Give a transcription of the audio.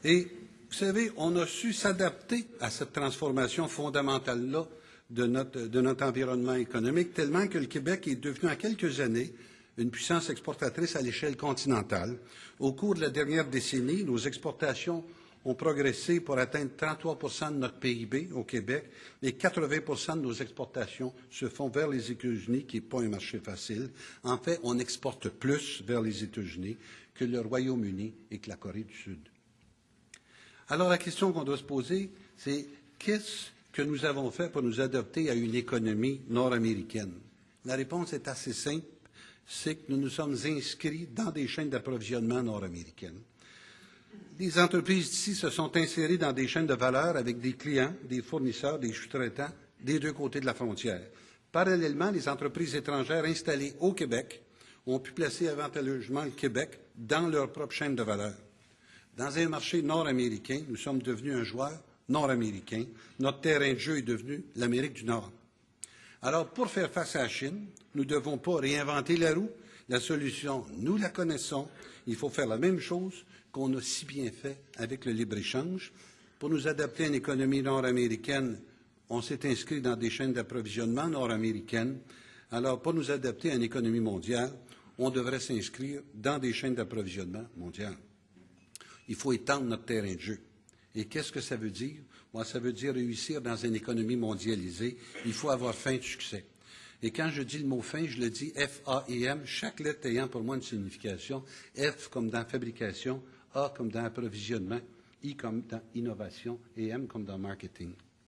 Et vous savez, on a su s'adapter à cette transformation fondamentale-là de notre environnement économique, tellement que le Québec est devenu en quelques années une puissance exportatrice à l'échelle continentale. Au cours de la dernière décennie, nos exportations ont progressé pour atteindre 33 de notre PIB au Québec et 80 de nos exportations se font vers les États-Unis, qui n'est pas un marché facile. En fait, on exporte plus vers les États-Unis que le Royaume-Uni et que la Corée du Sud. Alors, la question qu'on doit se poser, c'est qu'est-ce que nous avons fait pour nous adapter à une économie nord-américaine? La réponse est assez simple, c'est que nous nous sommes inscrits dans des chaînes d'approvisionnement nord-américaines. Les entreprises d'ici se sont insérées dans des chaînes de valeur avec des clients, des fournisseurs, des sous-traitants des deux côtés de la frontière. Parallèlement, les entreprises étrangères installées au Québec ont pu placer avantageusement le Québec dans leur propre chaîne de valeur. Dans un marché nord-américain, nous sommes devenus un joueur nord-américain. Notre terrain de jeu est devenu l'Amérique du Nord. Alors, pour faire face à la Chine, nous ne devons pas réinventer la roue. La solution, nous la connaissons. Il faut faire la même chose qu'on a si bien fait avec le libre-échange. Pour nous adapter à une économie nord-américaine, on s'est inscrit dans des chaînes d'approvisionnement nord-américaines. Alors, pour nous adapter à une économie mondiale, on devrait s'inscrire dans des chaînes d'approvisionnement mondiales. Il faut étendre notre terrain de jeu. Et qu'est-ce que ça veut dire? Moi, ça veut dire réussir dans une économie mondialisée. Il faut avoir faim de succès. Et quand je dis le mot faim, je le dis F-A-I-M, chaque lettre ayant pour moi une signification. F comme dans fabrication, A comme dans approvisionnement, I comme dans innovation et M comme dans marketing.